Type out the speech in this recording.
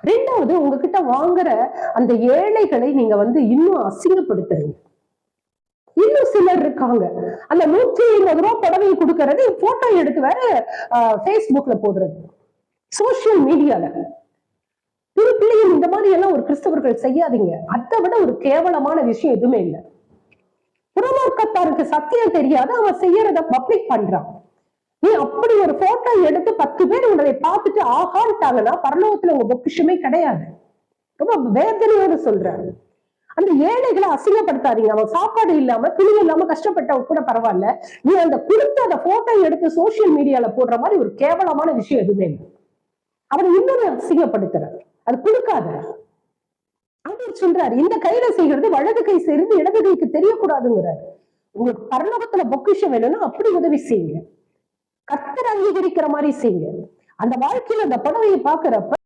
ரெண்டாவது, உங்ககிட்ட வாங்குற அந்த ஏழைகளை நீங்க இன்னும் அசிங்கப்படுத்துறீங்க. இன்னும் சிலர் இருக்காங்க, அந்த 150 ரூபாய் புடவையை கொடுக்கறது போட்டோ எடுத்து வேற பேஸ்புக்ல போடுறது, சோசியல் மீடியால. பிள்ளைகள் இந்த மாதிரி எல்லாம் ஒரு கிறிஸ்தவர்கள் செய்யாதீங்க. அதை விட ஒரு கேவலமான விஷயம் எதுவுமே இல்லை. புறமார்க்கத்தாருக்கு சத்தியம் தெரியாது, அவன் செய்யறத பப்ளிக் பண்றான். நீ அப்படி ஒரு போட்டோ எடுத்து 10 பேர் உங்களை பார்த்துட்டு ஆகான்ட்டாங்கன்னா பரலோகத்துல உங்க பொக்கிஷமே கிடையாது. ரொம்ப வேதனையோடு சொல்றாரு. அந்த ஏழைகளை அசிங்கப்படுத்தாதீங்க. அவன் சாப்பாடு இல்லாம துணி இல்லாம கஷ்டப்பட்டவங்க கூட பரவாயில்ல, நீ அந்த கொடுத்த அந்த போட்டோ எடுத்து சோசியல் மீடியால போடுற மாதிரி ஒரு கேவலமான விஷயம் எதுவுமே இல்லை. அவனை இன்னொரு அசிங்கப்படுத்துறாரு. அது கொடுக்காத. அவர் சொல்றாரு, இந்த கையில செய்கிறது வலது கை சேர்ந்து இடது கைக்கு தெரியக்கூடாதுங்கிறாரு. உங்களுக்கு பரலோகத்துல பொக்கிஷம் வேணும்னா அப்படி உதவி செய்யுங்க, கர்த்தர் அங்கீகரிக்கிற மாதிரி செய்யுங்க. அந்த வாழ்க்கையில அந்த புடவையை பாக்குறப்ப